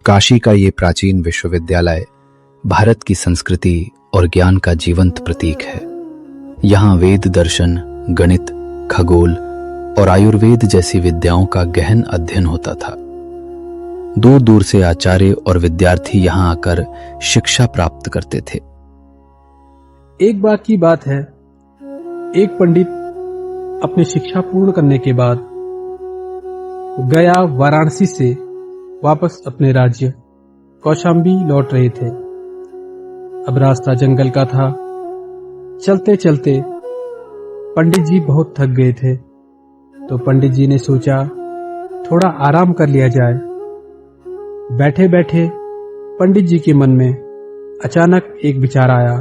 काशी का ये प्राचीन विश्वविद्यालय भारत की संस्कृति और ज्ञान का जीवंत प्रतीक है। यहाँ वेद, दर्शन, गणित, खगोल और आयुर्वेद जैसी विद्याओं का गहन अध्ययन होता था। दूर दूर से आचार्य और विद्यार्थी यहाँ आकर शिक्षा प्राप्त करते थे। एक बार की बात है, एक पंडित अपनी शिक्षा पूर्ण करने के बाद गया वाराणसी से वापस अपने राज्य कौशाम्बी लौट रहे थे। अब रास्ता जंगल का था। चलते चलते पंडित जी बहुत थक गए थे, तो पंडित जी ने सोचा थोड़ा आराम कर लिया जाए। बैठे बैठे पंडित जी के मन में अचानक एक विचार आया,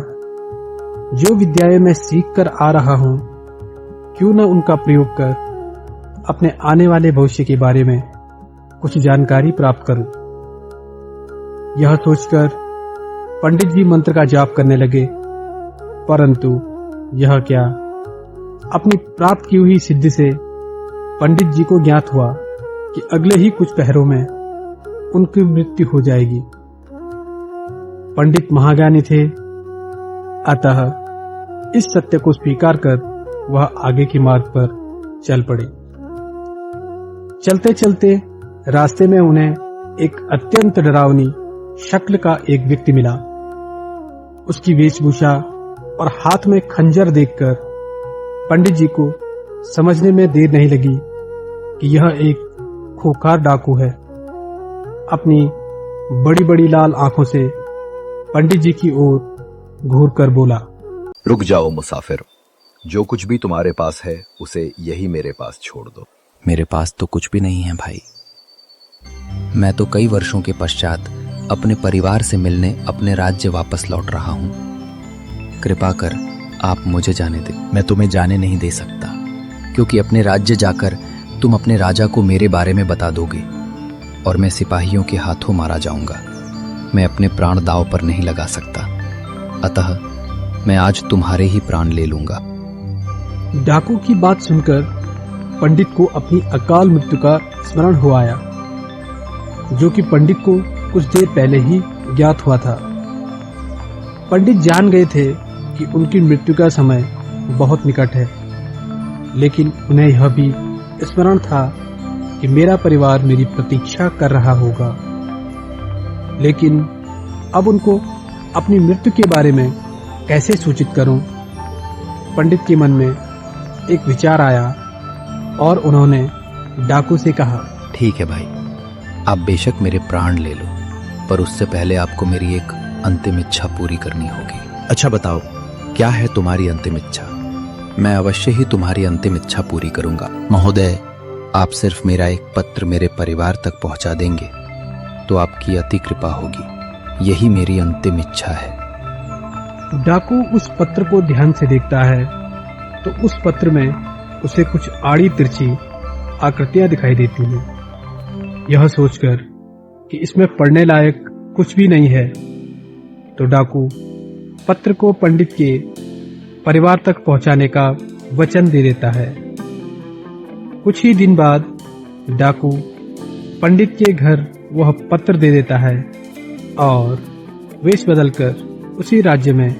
जो विद्याएं मैं सीख कर आ रहा हूं, क्यों न उनका प्रयोग कर अपने आने वाले भविष्य के बारे में कुछ जानकारी प्राप्त करूं। यह सोचकर पंडित जी मंत्र का जाप करने लगे, परंतु यह क्या, अपनी प्राप्त की हुई सिद्धि से पंडित जी को ज्ञात हुआ कि अगले ही कुछ पहरों में उनकी मृत्यु हो जाएगी। पंडित महाज्ञानी थे, अतः इस सत्य को स्वीकार कर वह आगे के मार्ग पर चल पड़े। चलते चलते रास्ते में उन्हें एक अत्यंत डरावनी शक्ल का एक व्यक्ति मिला। उसकी वेशभूषा और हाथ में खंजर देखकर पंडित जी को समझने में देर नहीं लगी कि यह एक खूंखार डाकू है। अपनी बड़ी बड़ी लाल आंखों से पंडित जी की ओर घूरकर बोला, रुक जाओ मुसाफिर, जो कुछ भी तुम्हारे पास है उसे यही मेरे पास छोड़ दो। मेरे पास तो कुछ भी नहीं है भाई। मैं तो कई वर्षों के पश्चात अपने परिवार से मिलने अपने राज्य वापस लौट रहा हूँ। कृपा कर आप मुझे जाने दें। मैं तुम्हें जाने नहीं दे सकता, क्योंकि अपने राज्य जाकर तुम अपने राजा को मेरे बारे में बता दोगे और मैं सिपाहियों के हाथों मारा जाऊंगा। मैं अपने प्राण दांव पर नहीं लगा सकता, अतः मैं आज तुम्हारे ही प्राण ले लूंगा। डाकू की बात सुनकर पंडित को अपनी अकाल मृत्यु का स्मरण हो आया, जो कि पंडित को कुछ देर पहले ही ज्ञात हुआ था। पंडित जान गए थे कि उनकी मृत्यु का समय बहुत निकट है, लेकिन उन्हें यह भी स्मरण था कि मेरा परिवार मेरी प्रतीक्षा कर रहा होगा। लेकिन अब उनको अपनी मृत्यु के बारे में कैसे सूचित करूं? पंडित के मन में एक विचार आया और उन्होंने डाकू से कहा, ठीक है भाई, आप बेशक मेरे प्राण ले लो, पर उससे पहले आपको मेरी एक अंतिम इच्छा पूरी करनी होगी। अच्छा बताओ, क्या है तुम्हारी अंतिम इच्छा? मैं अवश्य ही तुम्हारी अंतिम इच्छा पूरी करूंगा। महोदय, आप सिर्फ मेरा एक पत्र मेरे परिवार तक पहुंचा देंगे तो आपकी अति कृपा होगी। यही मेरी अंतिम इच्छा है। डाकू उस पत्र को ध्यान से देखता है तो उस पत्र में उसे कुछ आड़ी तिरछी आकृतियां दिखाई देती हैं। यह सोचकर कि इसमें पढ़ने लायक कुछ भी नहीं है, तो डाकू पत्र को पंडित के परिवार तक पहुंचाने का वचन दे देता है। कुछ ही दिन बाद डाकू पंडित के घर वह पत्र दे देता है और वेश बदलकर उसी राज्य में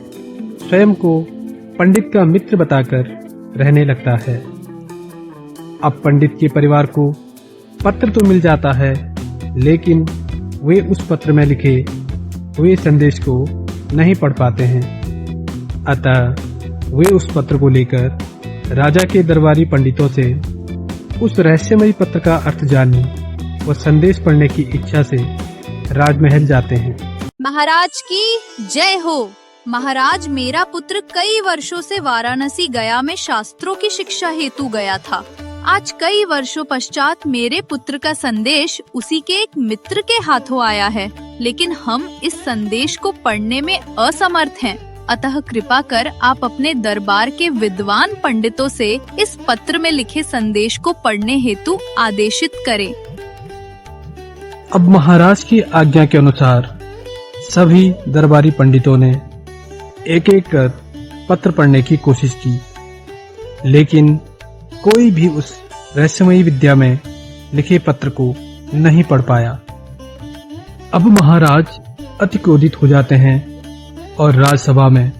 स्वयं को पंडित का मित्र बताकर रहने लगता है। अब पंडित के परिवार को पत्र तो मिल जाता है, लेकिन वे उस पत्र में लिखे हुए संदेश को नहीं पढ़ पाते हैं। अतः वे उस पत्र को लेकर राजा के दरबारी पंडितों से उस रहस्यमयी पत्र का अर्थ जानने व संदेश पढ़ने की इच्छा से राजमहल जाते हैं। महाराज की जय हो। महाराज, मेरा पुत्र कई वर्षों से वाराणसी गया में शास्त्रों की शिक्षा हेतु गया था। आज कई वर्षों पश्चात मेरे पुत्र का संदेश उसी के एक मित्र के हाथों आया है, लेकिन हम इस संदेश को पढ़ने में असमर्थ हैं। अतः कृपा कर आप अपने दरबार के विद्वान पंडितों से इस पत्र में लिखे संदेश को पढ़ने हेतु आदेशित करें। अब महाराज की आज्ञा के अनुसार सभी दरबारी पंडितों ने एक एक कर पत्र पढ़ने की कोशिश की, लेकिन कोई भी उस रहस्यमयी विद्या में लिखे पत्र को नहीं पढ़ पाया। अब महाराज अति क्रोधित हो जाते हैं और राजसभा में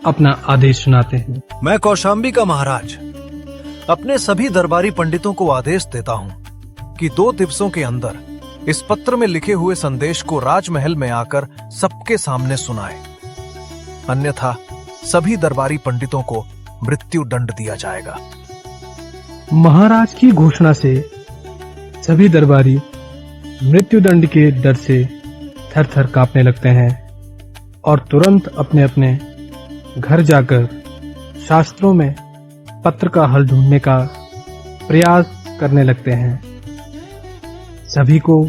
अपना आदेश सुनाते हैं। मैं कौशाम्बी का महाराज अपने सभी दरबारी पंडितों को आदेश देता हूँ कि 2 दिवसों के अंदर इस पत्र में लिखे हुए संदेश को राजमहल में आकर सबके सामने सुनाए, अन्यथा सभी दरबारी पंडितों को मृत्यु दंड दिया जाएगा। महाराज की घोषणा से सभी दरबारी मृत्युदंड के डर से थर थर कांपने लगते हैं और तुरंत अपने अपने घर जाकर शास्त्रों में पत्र का हल ढूंढने का प्रयास करने लगते हैं। सभी को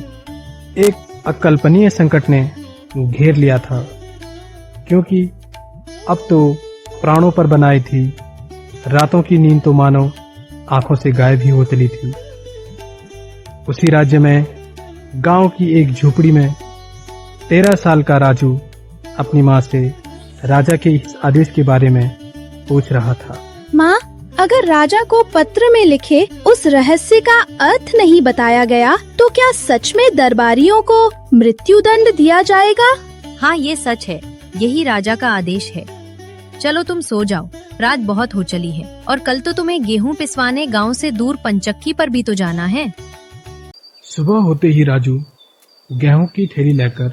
एक अकल्पनीय संकट ने घेर लिया था, क्योंकि अब तो प्राणों पर बनाई थी, रातों की नींद तो मानो आंखों से गायब ही हो चली थी। उसी राज्य में गांव की एक झोपड़ी में 13 साल का राजू अपनी माँ से राजा के इस आदेश के बारे में पूछ रहा था। माँ, अगर राजा को पत्र में लिखे उस रहस्य का अर्थ नहीं बताया गया तो क्या सच में दरबारियों को मृत्युदंड दिया जाएगा? हाँ, ये सच है। यही राजा का आदेश है। चलो तुम सो जाओ, रात बहुत हो चली है और कल तो तुम्हें गेहूं पिसवाने गांव से दूर पंचक्की पर भी तो जाना है। सुबह होते ही राजू गेहूं की थैली लेकर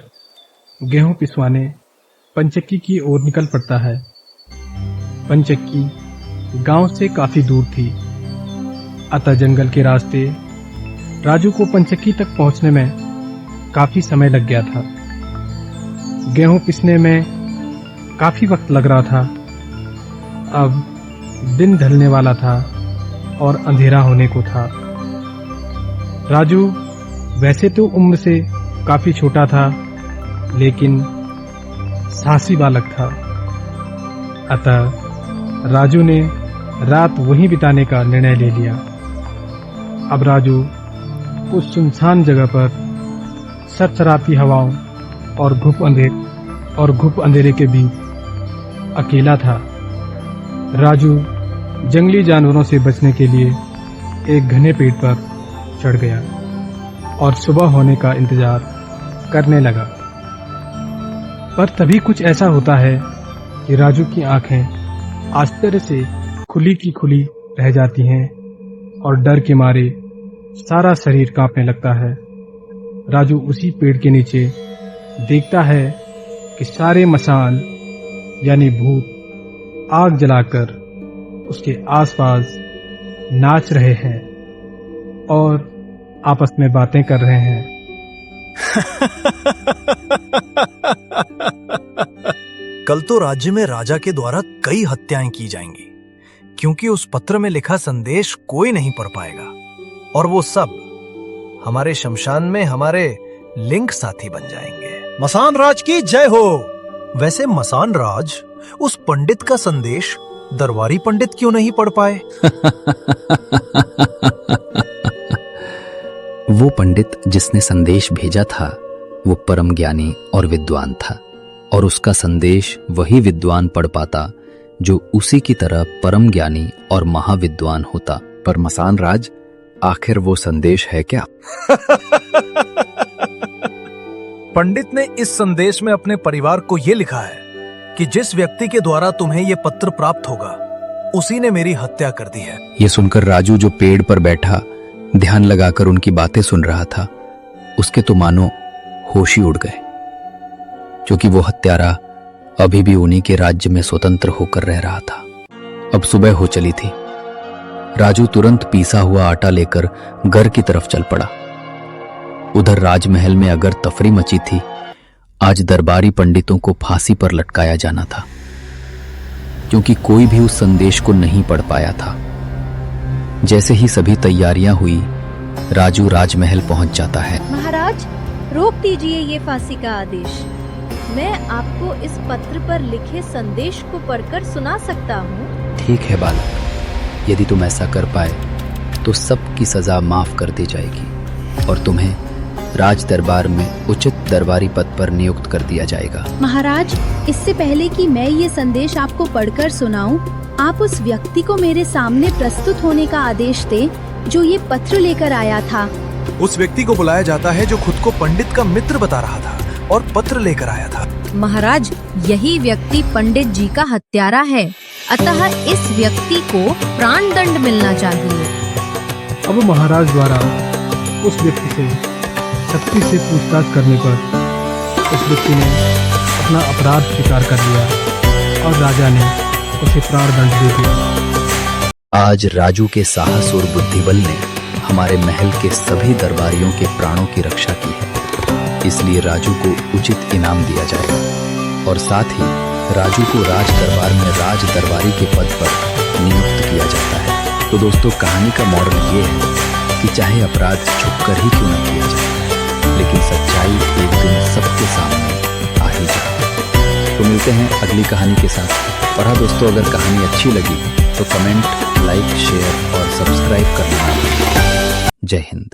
गेहूं पिसवाने पंचक्की की ओर निकल पड़ता है। पंचक्की गांव से काफी दूर थी, अतः जंगल के रास्ते राजू को पंचक्की तक पहुंचने में काफी समय लग गया था। गेहूं पिसने में काफी वक्त लग रहा था। अब दिन ढलने वाला था और अंधेरा होने को था। राजू वैसे तो उम्र से काफी छोटा था, लेकिन साहसी बालक था। अतः राजू ने रात वहीं बिताने का निर्णय ले लिया। अब राजू उस सुनसान जगह पर सरसराती हवाओं और घुप अंधेरे के बीच अकेला था। राजू जंगली जानवरों से बचने के लिए एक घने पेड़ पर चढ़ गया और सुबह होने का इंतजार करने लगा। पर तभी कुछ ऐसा होता है कि राजू की आंखें आश्चर्य से खुली की खुली रह जाती हैं और डर के मारे सारा शरीर कांपने लगता है। राजू उसी पेड़ के नीचे देखता है कि सारे मसान यानी भूत आग जलाकर उसके आसपास नाच रहे हैं और आपस में बातें कर रहे हैं। कल तो राज्य में राजा के द्वारा कई हत्याएं की जाएंगी, क्योंकि उस पत्र में लिखा संदेश कोई नहीं पढ़ पाएगा और वो सब हमारे शमशान में हमारे लिंग साथी बन जाएंगे। मसान राज की जय हो। वैसे मसान राज, उस पंडित का संदेश दरबारी पंडित क्यों नहीं पढ़ पाए? वो पंडित जिसने संदेश भेजा था वो परम ज्ञानी और विद्वान था, और उसका संदेश वही विद्वान पढ़ पाता जो उसी की तरह परम ज्ञानी और महाविद्वान होता। पर मसान राज, आखिर वो संदेश है क्या? पंडित ने इस संदेश में अपने परिवार को ये लिखा है कि जिस व्यक्ति के द्वारा तुम्हें ये पत्र प्राप्त होगा उसी ने मेरी हत्या कर दी है। ये सुनकर राजू जो पेड़ पर बैठा ध्यान लगाकर उनकी बातें सुन रहा था, उसके तो मानो होश ही उड़ गए, क्योंकि वो हत्यारा अभी भी उन्हीं के राज्य में स्वतंत्र होकर रह रहा था। अब सुबह हो चली थी। राजू तुरंत पीसा हुआ आटा लेकर घर की तरफ चल पड़ा। उधर राजमहल में अगर तफरी मची थी, आज दरबारी पंडितों को फांसी पर लटकाया जाना था, क्योंकि कोई भी उस संदेश को नहीं पढ़ पाया था। जैसे ही सभी तैयारियां हुई, राजू राजमहल पहुंच जाता है। महाराज, रोक दीजिए ये फांसी का आदेश। मैं आपको इस पत्र पर लिखे संदेश को पढ़कर सुना सकता हूँ। ठीक है बालक, यदि तुम ऐसा कर पाए तो सबकी सजा माफ कर दी जाएगी और तुम्हें राज दरबार में उचित दरबारी पद पर नियुक्त कर दिया जाएगा। महाराज, इससे पहले कि मैं ये संदेश आपको पढ़कर सुनाऊं, आप उस व्यक्ति को मेरे सामने प्रस्तुत होने का आदेश दें जो ये पत्र लेकर आया था उस व्यक्ति को बुलाया जाता है जो खुद को पंडित का मित्र बता रहा था और पत्र लेकर आया था। महाराज, यही व्यक्ति पंडित जी का हत्यारा है, अतः इस व्यक्ति को प्राण दंड मिलना चाहिए। अब महाराज द्वारा उस व्यक्ति से सख्ती से पूछताछ करने पर उस व्यक्ति ने अपना अपराध स्वीकार कर लिया और राजा ने उसे प्राण दंड दे दिया। आज राजू के साहस और बुद्धिबल ने हमारे महल के सभी दरबारियों के प्राणों की रक्षा की है, इसलिए राजू को उचित इनाम दिया जाएगा और साथ ही राजू को राज दरबार में राज दरबारी के पद पर नियुक्त किया जाता है। तो दोस्तों, कहानी का मॉरल ये है कि चाहे अपराध छुपकर ही क्यों न किया जाए, लेकिन सच्चाई एक दिन सबके सामने आ ही जाए। तो मिलते हैं अगली कहानी के साथ। और हाँ दोस्तों, अगर कहानी अच्छी लगी तो कमेंट, लाइक, शेयर और सब्सक्राइब करना। जय हिंद।